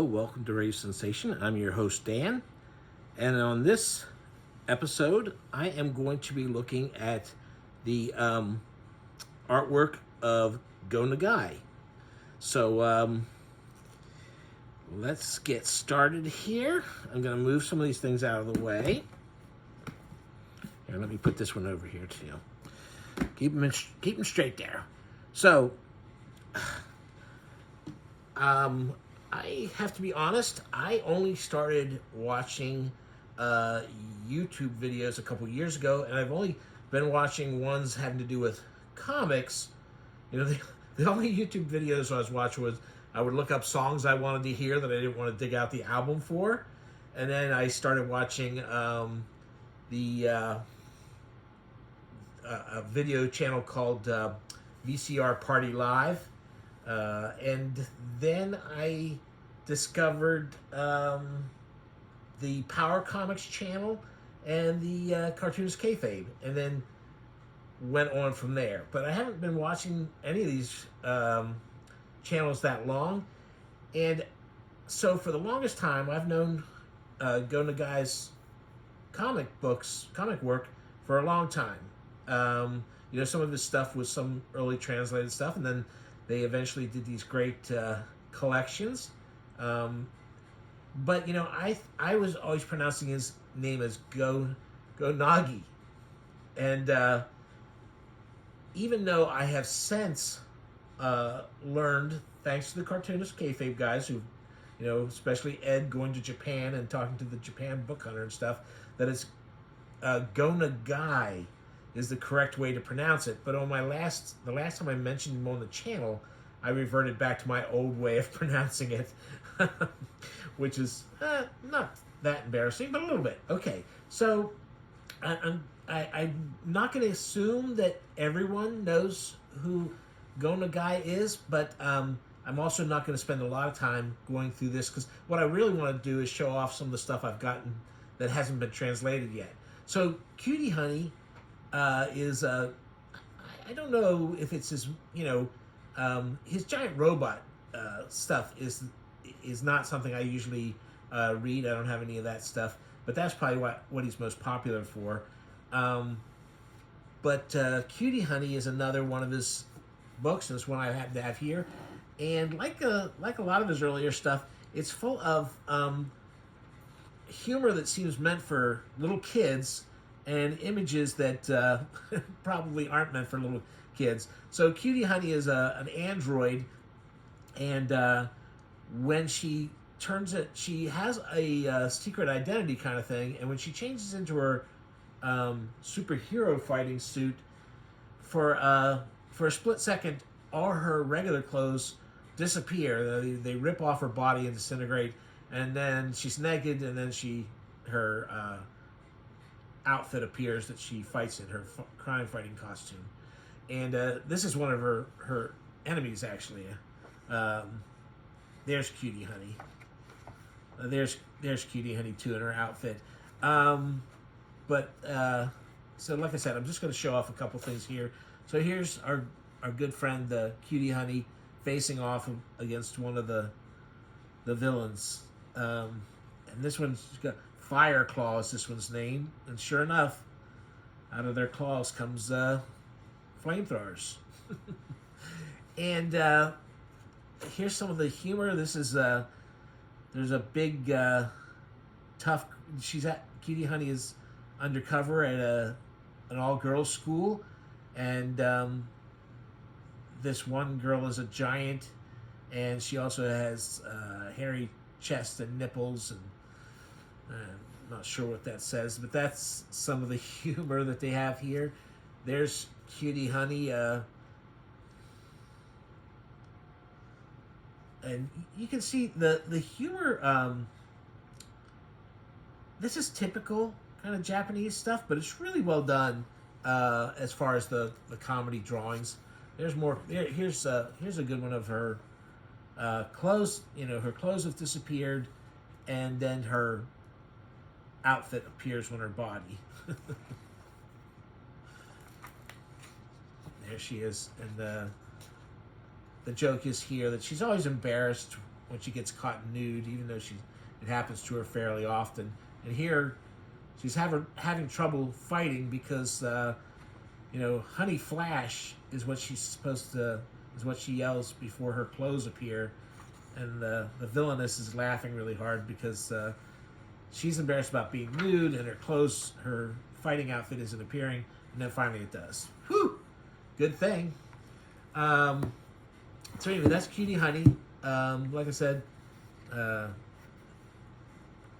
Hello, welcome to Radio Sensation. I'm your host, Dan. And on this episode, I am going to be looking at the artwork of Go Nagai. So let's get started here. I'm going to move some of these things out of the way. Here, let me put this one over here too. Keep them straight there. So, I have to be honest, I only started watching YouTube videos a couple years ago, and I've only been watching ones having to do with comics. You know, the only YouTube videos I was watching was I would look up songs I wanted to hear that I didn't want to dig out the album for, and then I started watching a video channel called VCR Party Live. And then I discovered the Power Comics channel and the Cartoonist Kayfabe, and then went on from there. But I haven't been watching any of these channels that long, and so for the longest time I've known Go Nagai's comic work for a long time. You know, some of his stuff was some early translated stuff, and then they eventually did these great collections. But, you know, I was always pronouncing his name as Go Nagai. And even though I have since learned, thanks to the Cartoonist Kayfabe guys, who, you know, especially Ed going to Japan and talking to the Japan book hunter and stuff, that it's Go Nagai is the correct way to pronounce it. But on the last time I mentioned him on the channel, I reverted back to my old way of pronouncing it, which is not that embarrassing, but a little bit. Okay, so I'm not going to assume that everyone knows who Go Nagai is, but I'm also not going to spend a lot of time going through this, because what I really want to do is show off some of the stuff I've gotten that hasn't been translated yet. So Cutie Honey is I don't know if it's his, you know, his giant robot stuff is not something I usually read. I don't have any of that stuff, but that's probably what he's most popular for. But Cutie Honey is another one of his books, and it's one I happen to have here. And like a lot of his earlier stuff, it's full of humor that seems meant for little kids, and images that probably aren't meant for little kids. So Cutie Honey is an android, and when she turns it, she has a secret identity kind of thing, and when she changes into her superhero fighting suit, for a split second, all her regular clothes disappear. They rip off her body and disintegrate, and then she's naked, and then her outfit appears that she fights in, her crime fighting costume. And this is one of her enemies, actually. There's Cutie Honey. There's Cutie Honey too in her outfit. So like I said, I'm just going to show off a couple things here. So here's our good friend, the Cutie Honey, facing off against one of the villains. And this one's got Fire Claw is this one's name, and sure enough, out of their claws comes flamethrowers. And here's some of the humor. This is there's a big tough. Cutie Honey is undercover at an all-girls school, and this one girl is a giant, and she also has hairy chest and nipples, and I'm not sure what that says, but that's some of the humor that they have here. There's Cutie Honey, and you can see the humor. This is typical kind of Japanese stuff, but it's really well done as far as the comedy drawings. There's more. Here's a good one of her clothes. You know, her clothes have disappeared, and then her outfit appears on her body. There she is, and the joke is here that she's always embarrassed when she gets caught nude, even though it happens to her fairly often. And here, she's having trouble fighting because Honey Flash is what she's is what she yells before her clothes appear, and the villainess is laughing really hard because she's embarrassed about being nude and her fighting outfit isn't appearing, and then finally it does. Whew! Good thing. So anyway, that's Cutie Honey. Like I said, kind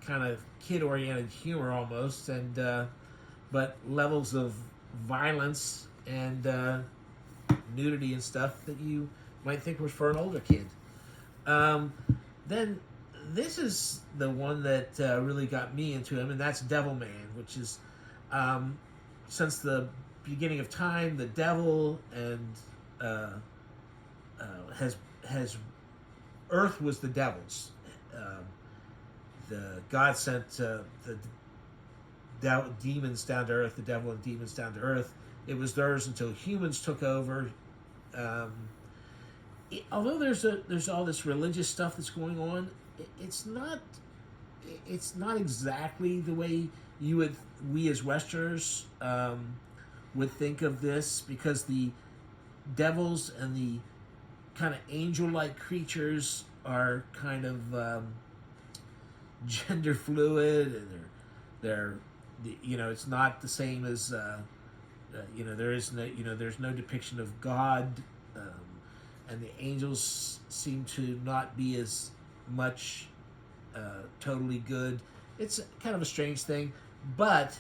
of kid-oriented humor almost, and but levels of violence and nudity and stuff that you might think was for an older kid. Then this is the one that really got me into him, and that's Devilman, which is since the beginning of time, the devil and has Earth was the devil's. The God sent the demons down to Earth, the devil and demons down to Earth. It was theirs until humans took over. Although there's all this religious stuff that's going on, it's not exactly the way we as Westerners would think of this, because the devils and the kind of angel-like creatures are kind of gender fluid, and they're it's not the same as there's no depiction of God, and the angels seem to not be as much totally good. It's kind of a strange thing, but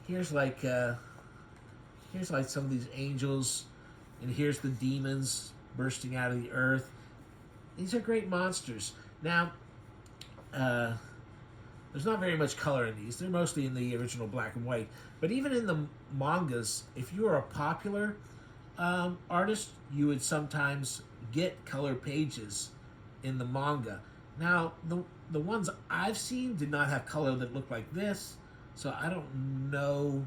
here's like some of these angels, and here's the demons bursting out of the earth. These are great monsters. Now, there's not very much color in these. They're mostly in the original black and white. But even in the mangas, if you are a popular artist, you would sometimes get color pages in the manga. Now, the ones I've seen did not have color that looked like this, so I don't know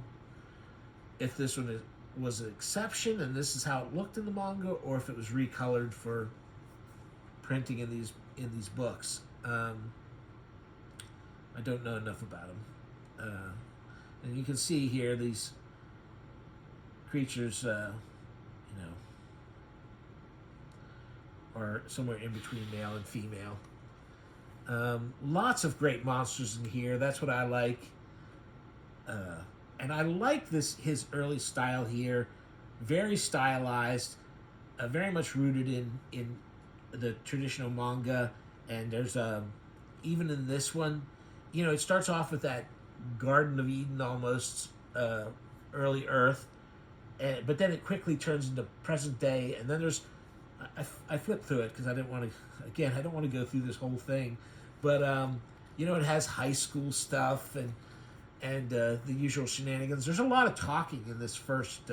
if this one was an exception and this is how it looked in the manga, or if it was recolored for printing in these books. I don't know enough about them. And you can see here these creatures, are somewhere in between male and female. Lots of great monsters in here. That's what I like. And I like his early style here. Very stylized, very much rooted in the traditional manga. And there's even in this one, it starts off with that Garden of Eden almost, early Earth, but then it quickly turns into present day, and then there's I flipped through it because I don't want to go through this whole thing, but it has high school stuff and the usual shenanigans. There's a lot of talking in this first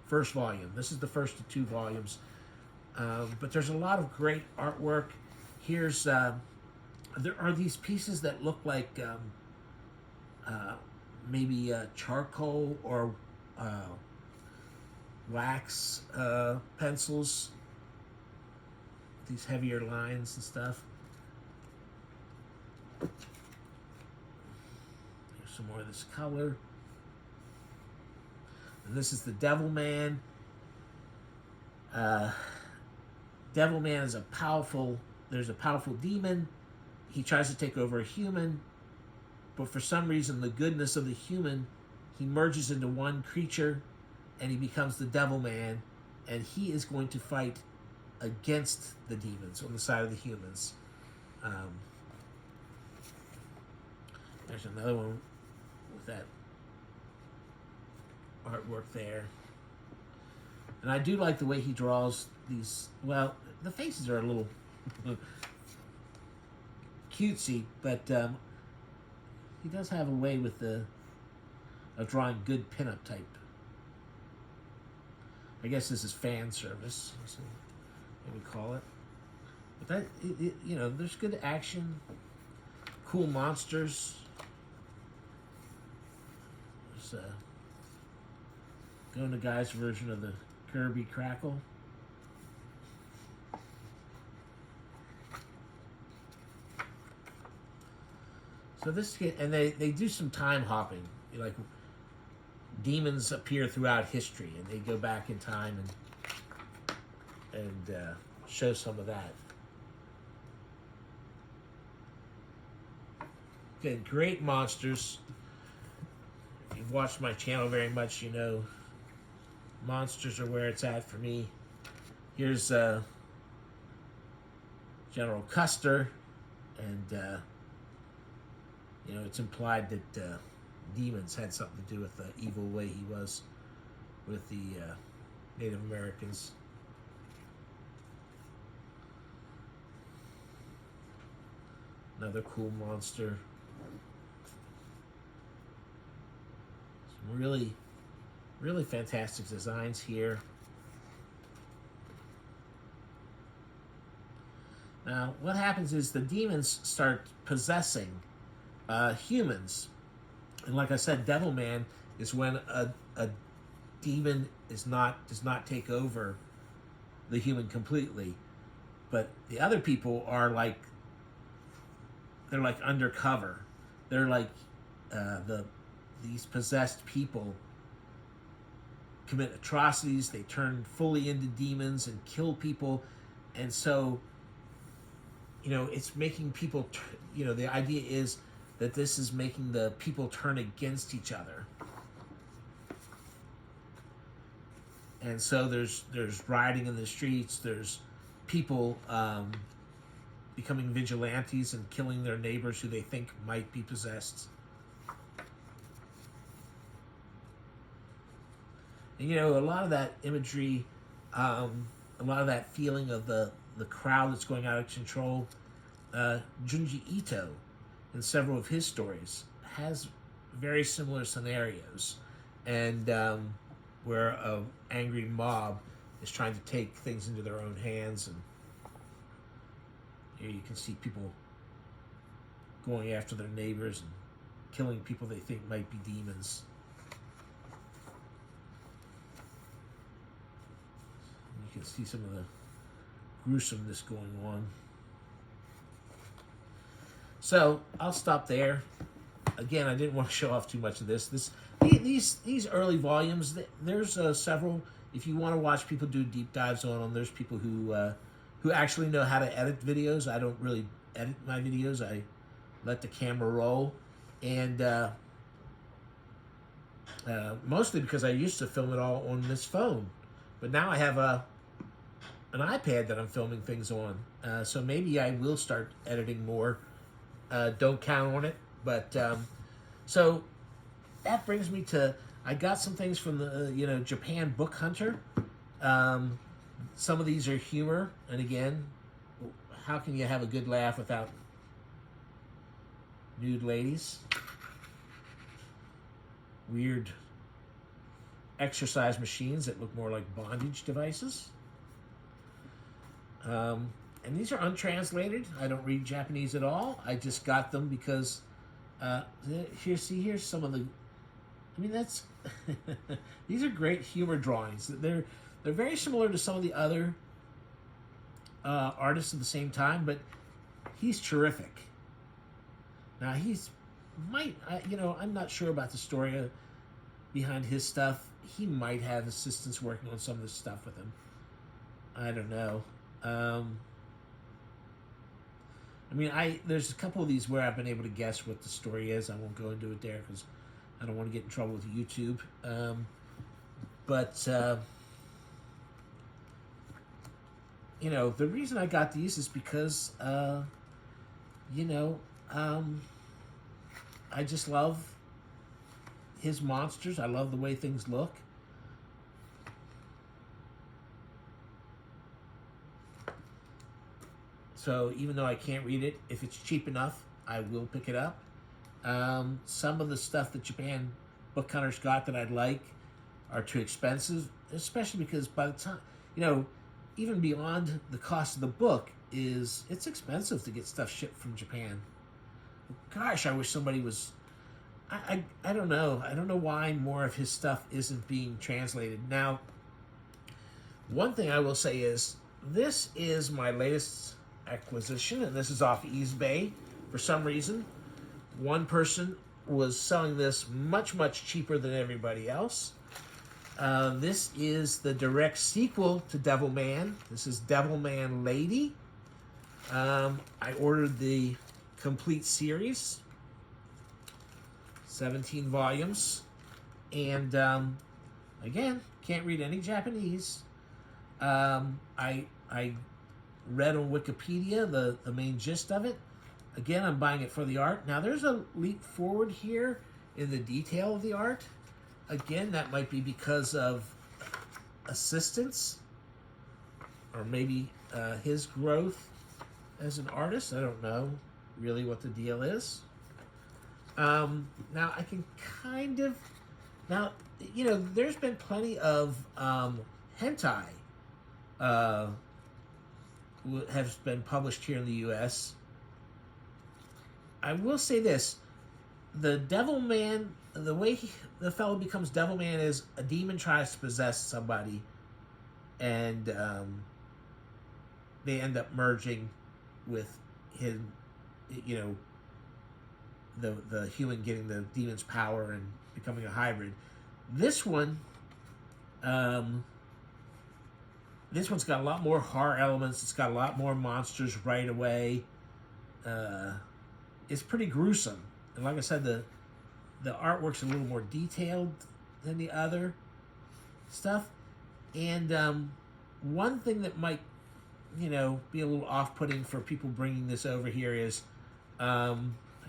volume. This is the first of 2 volumes, but there's a lot of great artwork. Here's there are these pieces that look like maybe charcoal or wax pencils. These heavier lines and stuff. Here's some more of this color. And this is the Devilman. Devilman is there's a powerful demon. He tries to take over a human, but for some reason the goodness of the human, he merges into one creature, and he becomes the Devilman, and he is going to fight against the demons on the side of the humans. There's another one with that artwork there. And I do like the way he draws these. Well, the faces are a little cutesy, but he does have a way of drawing good pinup type. I guess this is fan service, so what we call it. But that, there's good action, cool monsters. There's Go Nagai's version of the Kirby Crackle. So this kid, and they do some time hopping, like demons appear throughout history, and they go back in time and show some of that. Okay, great monsters. If you've watched my channel very much, you know monsters are where it's at for me. Here's General Custer, and you know, it's implied that demons had something to do with the evil way he was with the Native Americans. Another cool monster. Some really, really fantastic designs here. Now, what happens is the demons start possessing humans. And like I said, Devilman is when a demon does not take over the human completely. But the other people are like, they're like undercover. They're like these possessed people commit atrocities. They turn fully into demons and kill people. And so, you know, it's making people, you know, the idea is that this is making the people turn against each other. And so there's rioting in the streets, there's people becoming vigilantes and killing their neighbors who they think might be possessed. And, you know, a lot of that imagery, a lot of that feeling of the crowd that's going out of control, Junji Ito, in several of his stories, has very similar scenarios, and where an angry mob is trying to take things into their own hands, and here you can see people going after their neighbors and killing people they think might be demons. You can see some of the gruesomeness going on. So I'll stop there. Again, I didn't want to show off too much of this. These early volumes, there's several. If you want to watch people do deep dives on them, there's people who actually know how to edit videos. I don't really edit my videos. I let the camera roll, and mostly because I used to film it all on this phone, but now I have an iPad that I'm filming things on. So maybe I will start editing more. Don't count on it, but so that brings me to, I got some things from the Japan Book Hunter. Some of these are humor, and again, how can you have a good laugh without nude ladies? Weird exercise machines that look more like bondage devices. And these are untranslated. I don't read Japanese at all. I just got them because here's some of the. I mean, that's these are great humor drawings. They're very similar to some of the other artists at the same time, but he's terrific. Now I'm not sure about the story behind his stuff. He might have assistants working on some of this stuff with him. I don't know. There's a couple of these where I've been able to guess what the story is. I won't go into it there because I don't want to get in trouble with YouTube. The reason I got these is because, I just love his monsters. I love the way things look. So even though I can't read it, if it's cheap enough, I will pick it up. Some of the stuff that Japan Book Hunters got that I'd like are too expensive, especially because by the time, even beyond the cost of the book, it's expensive to get stuff shipped from Japan. Gosh, I wish somebody was... I don't know. I don't know why more of his stuff isn't being translated. Now, one thing I will say is, this is my latest acquisition, and this is off eBay for some reason. one person was selling this much, much cheaper than everybody else. This is the direct sequel to Devilman. This is Devilman Lady. I ordered the complete series, 17 volumes, and again, can't read any Japanese. I read on Wikipedia the main gist of it. Again, I'm buying it for the art. Now, there's a leap forward here in the detail of the art. Again, that might be because of assistance, or maybe his growth as an artist. I don't know really what the deal is. Now, I can kind of... Now, you know, there's been plenty of hentai has been published here in the U.S. I will say this. The Devilman, the way the fellow becomes Devilman is a demon tries to possess somebody, and they end up merging with him, you know, the human getting the demon's power and becoming a hybrid. This one, this one's got a lot more horror elements. It's got a lot more monsters right away. It's pretty gruesome. And like I said, the artwork's a little more detailed than the other stuff. And one thing that might, you know, be a little off-putting for people bringing this over here is, I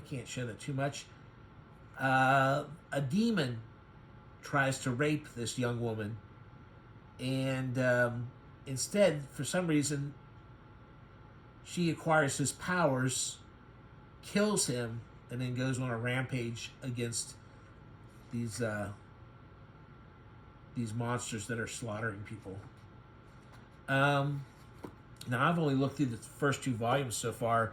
can't show that too much. A demon tries to rape this young woman, and instead, for some reason, she acquires his powers, kills him, and then goes on a rampage against these monsters that are slaughtering people. Now, I've only looked through the first 2 volumes so far,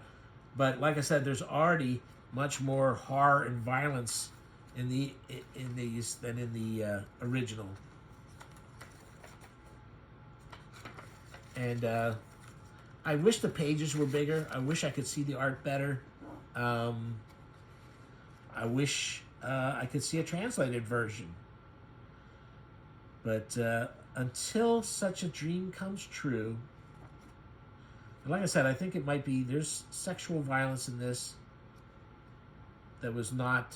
but like I said, there's already much more horror and violence in these than in the original. And I wish the pages were bigger. I wish I could see the art better. I wish I could see a translated version. But until such a dream comes true, and like I said, I think it might be, there's sexual violence in this that was not,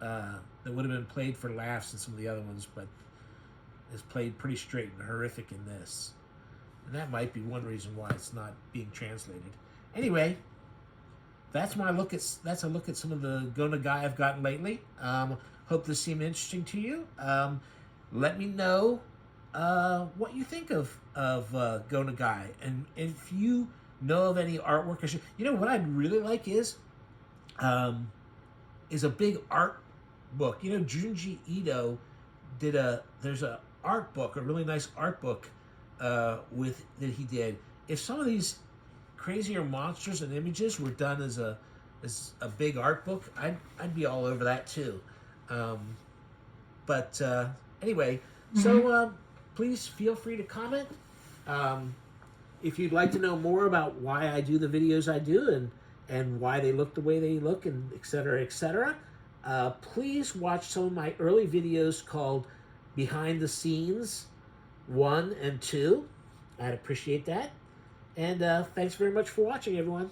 that would have been played for laughs in some of the other ones, but is played pretty straight and horrific in this. And that might be one reason why it's not being translated. Anyway, that's a look at some of the Go Nagai I've gotten lately. Hope this seemed interesting to you. Let me know what you think of Go Nagai, and if you know of any artwork. You know what I'd really like is a big art book. You know, Junji Ito there's a art book, a really nice art book that he did. If some of these crazier monsters and images were done as a big art book, I'd be all over that too. But anyway, so please feel free to comment. If you'd like to know more about why I do the videos I do and why they look the way they look, and et cetera, please watch some of my early videos called Behind the Scenes 1 and 2. I'd appreciate that. And thanks very much for watching, everyone.